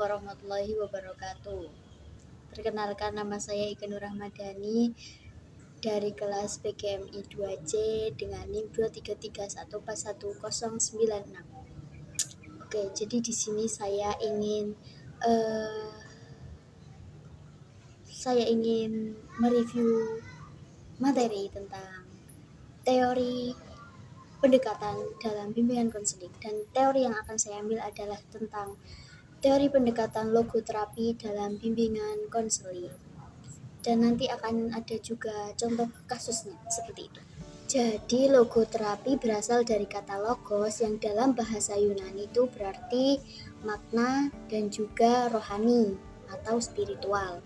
warahmatullahi wabarakatuh. Perkenalkan, nama saya Ika Nur Rahmadani dari kelas PGMI 2C dengan NIM 233141096. Oke, jadi di sini saya ingin mereview materi tentang teori pendekatan dalam bimbingan konseling, dan teori yang akan saya ambil adalah tentang teori pendekatan logoterapi dalam bimbingan konseling, dan nanti akan ada juga contoh kasusnya seperti itu. Jadi logoterapi berasal dari kata logos yang dalam bahasa Yunani itu berarti makna dan juga rohani atau spiritual.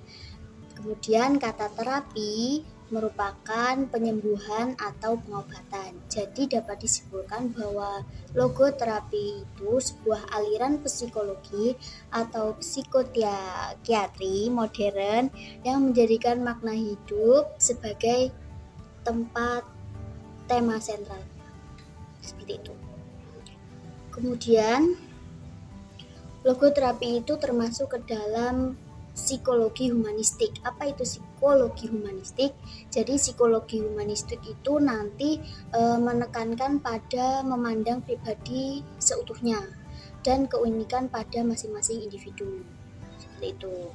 Kemudian kata terapi merupakan penyembuhan atau pengobatan. Jadi dapat disimpulkan bahwa logoterapi itu sebuah aliran psikologi atau psikoteatri modern yang menjadikan makna hidup sebagai tempat tema sentral. Seperti itu. Kemudian logoterapi itu termasuk ke dalam psikologi humanistik. Apa itu psikologi humanistik? Jadi psikologi humanistik itu nanti menekankan pada memandang pribadi seutuhnya dan keunikan pada masing-masing individu. Seperti itu.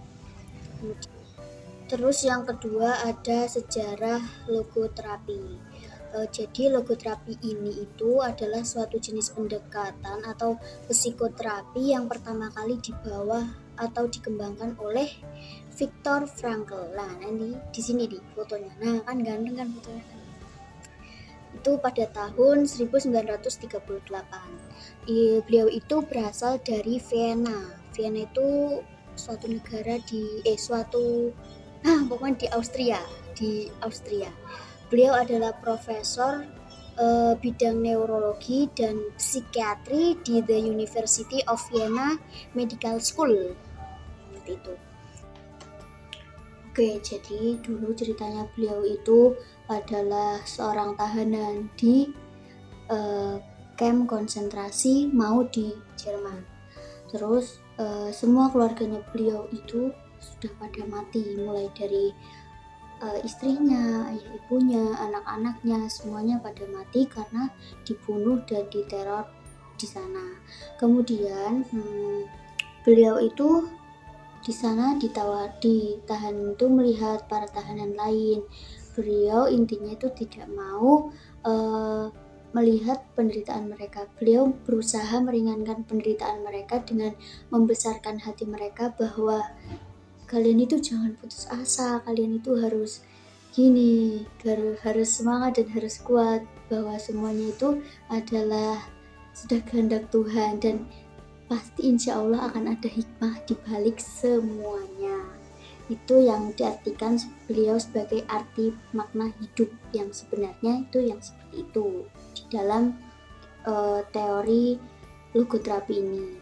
Terus yang kedua ada sejarah logoterapi. Jadi logoterapi ini itu adalah suatu jenis pendekatan atau psikoterapi yang pertama kali dibawa atau dikembangkan oleh Viktor Frankl. Nah, ini di sini di fotonya. Nah, kan ganteng kan fotonya. Itu pada tahun 1938. Beliau itu berasal dari Vienna. Vienna itu suatu negara pokoknya di Austria. Beliau adalah profesor bidang neurologi dan psikiatri di The University of Vienna Medical School. Seperti itu. Oke, jadi dulu ceritanya beliau itu adalah seorang tahanan di kamp konsentrasi Maut di Jerman. Terus semua keluarganya beliau itu sudah pada mati, mulai dari istrinya, ayah ibunya, anak-anaknya, semuanya pada mati karena dibunuh dan diteror di sana. Kemudian beliau itu di sana ditahan itu melihat para tahanan lain. Beliau intinya itu tidak mau melihat penderitaan mereka. Beliau berusaha meringankan penderitaan mereka dengan membesarkan hati mereka bahwa kalian itu jangan putus asa, kalian itu harus gini, harus semangat dan harus kuat, bahwa semuanya itu adalah sudah kehendak Tuhan dan pasti insya Allah akan ada hikmah di balik semuanya. Itu yang diartikan beliau sebagai arti makna hidup yang sebenarnya itu yang seperti itu di dalam teori logoterapi ini.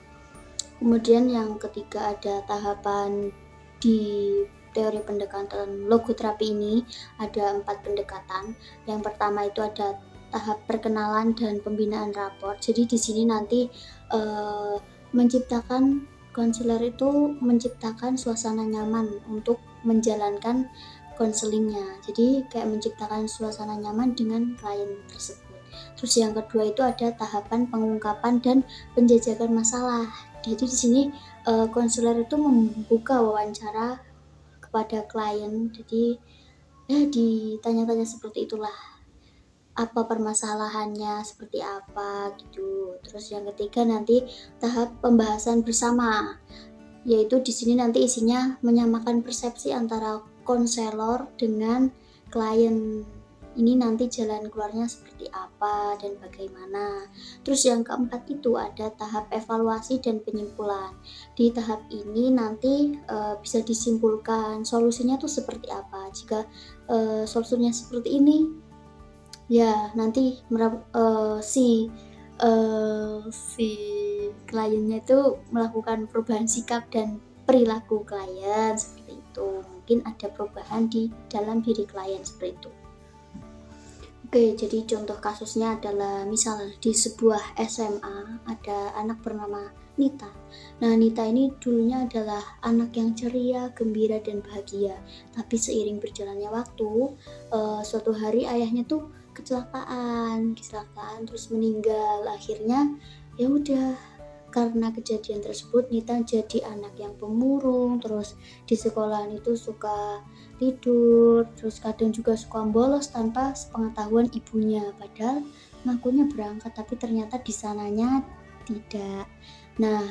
Kemudian yang ketiga ada tahapan di teori pendekatan logoterapi ini ada 4 pendekatan. Yang pertama itu ada tahap perkenalan dan pembinaan rapor. Jadi di sini nanti konselor itu menciptakan suasana nyaman untuk menjalankan konselingnya. Jadi kayak menciptakan suasana nyaman dengan klien tersebut. Terus yang kedua itu ada tahapan pengungkapan dan penjajakan masalah. Jadi di sini konselor itu membuka wawancara kepada klien. Jadi ditanya-tanya seperti itulah, apa permasalahannya, seperti apa gitu. Terus yang ketiga nanti tahap pembahasan bersama, yaitu di sini nanti isinya menyamakan persepsi antara konselor dengan klien. Ini nanti jalan keluarnya seperti apa dan bagaimana. Terus yang keempat itu ada tahap evaluasi dan penyimpulan. Di tahap ini nanti bisa disimpulkan solusinya tuh seperti apa. Jika solusinya seperti ini, ya nanti si kliennya itu melakukan perubahan sikap dan perilaku klien seperti itu. Mungkin ada perubahan di dalam diri klien seperti itu. Oke, jadi contoh kasusnya adalah misal di sebuah SMA ada anak bernama Nita. Nah, Nita ini dulunya adalah anak yang ceria, gembira, dan bahagia. Tapi seiring berjalannya waktu, suatu hari ayahnya tuh kecelakaan terus meninggal. Akhirnya ya udah, karena kejadian tersebut Nita jadi anak yang pemurung, terus di sekolahan itu suka tidur, terus kadang juga suka bolos tanpa sepengetahuan ibunya, padahal ngakunya berangkat tapi ternyata di sananya tidak. Nah,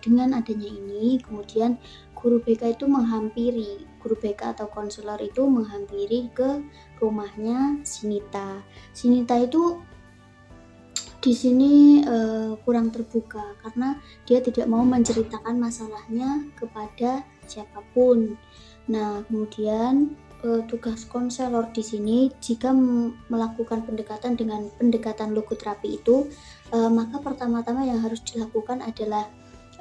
dengan adanya ini kemudian guru BK atau konselor itu menghampiri ke rumahnya Sinita. Sinita itu di sini kurang terbuka karena dia tidak mau menceritakan masalahnya kepada siapapun. Nah, kemudian tugas konselor di sini jika melakukan pendekatan dengan pendekatan logoterapi itu, maka pertama-tama yang harus dilakukan adalah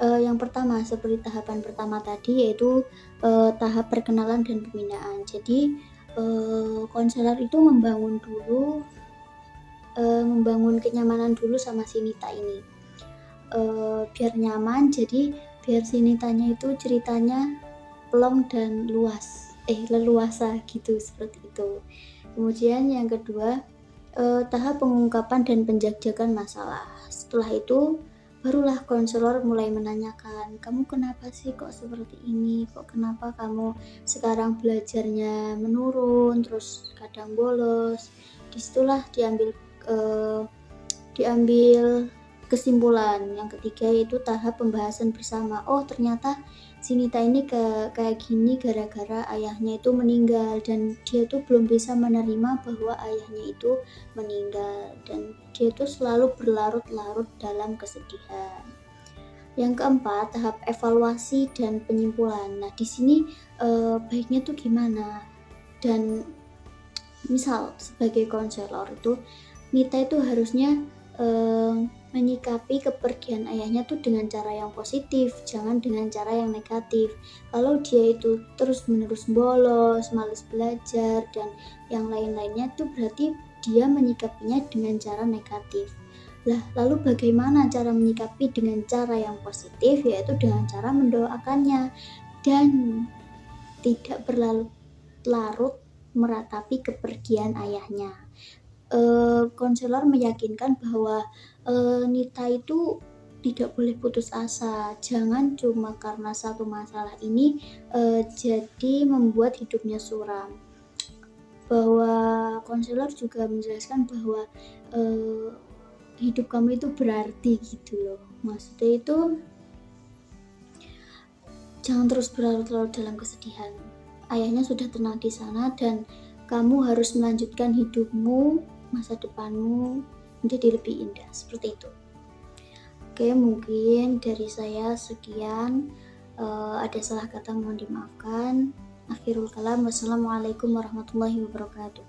yang pertama seperti tahapan pertama tadi, yaitu tahap perkenalan dan pembinaan. Jadi konselor itu membangun kenyamanan dulu sama si Nita ini, biar nyaman. Jadi biar si Nitanya itu ceritanya plong dan leluasa gitu, seperti itu. Kemudian yang kedua, tahap pengungkapan dan penjajakan masalah. Setelah itu barulah konselor mulai menanyakan, kamu kenapa sih kok seperti ini, kok kenapa kamu sekarang belajarnya menurun, terus kadang bolos. Disitulah diambil kesimpulan. Yang ketiga yaitu tahap pembahasan bersama. Oh, ternyata si Nita ini kayak gini gara-gara ayahnya itu meninggal, dan dia tuh belum bisa menerima bahwa ayahnya itu meninggal, dan dia tuh selalu berlarut-larut dalam kesedihan. Yang keempat, tahap evaluasi dan penyimpulan. Nah, di sini baiknya tuh gimana? Dan misal sebagai konselor itu, Nita itu harusnya menyikapi kepergian ayahnya tuh dengan cara yang positif, jangan dengan cara yang negatif. Kalau dia itu terus-menerus bolos, malas belajar, dan yang lain-lainnya tuh berarti dia menyikapinya dengan cara negatif. Lah, lalu bagaimana cara menyikapi dengan cara yang positif? Yaitu dengan cara mendoakannya dan tidak berlarut-larut meratapi kepergian ayahnya. Konselor meyakinkan bahwa Nita itu tidak boleh putus asa. Jangan cuma karena satu masalah ini jadi membuat hidupnya suram. Bahwa konselor juga menjelaskan bahwa hidup kamu itu berarti gitu loh. Maksudnya itu jangan terus berlarut-larut dalam kesedihan. Ayahnya sudah tenang di sana dan kamu harus melanjutkan hidupmu, masa depanmu menjadi lebih indah, seperti itu. Oke, mungkin dari saya sekian. Ada salah kata mohon dimaafkan. Akhirul kalam, wassalamualaikum warahmatullahi wabarakatuh.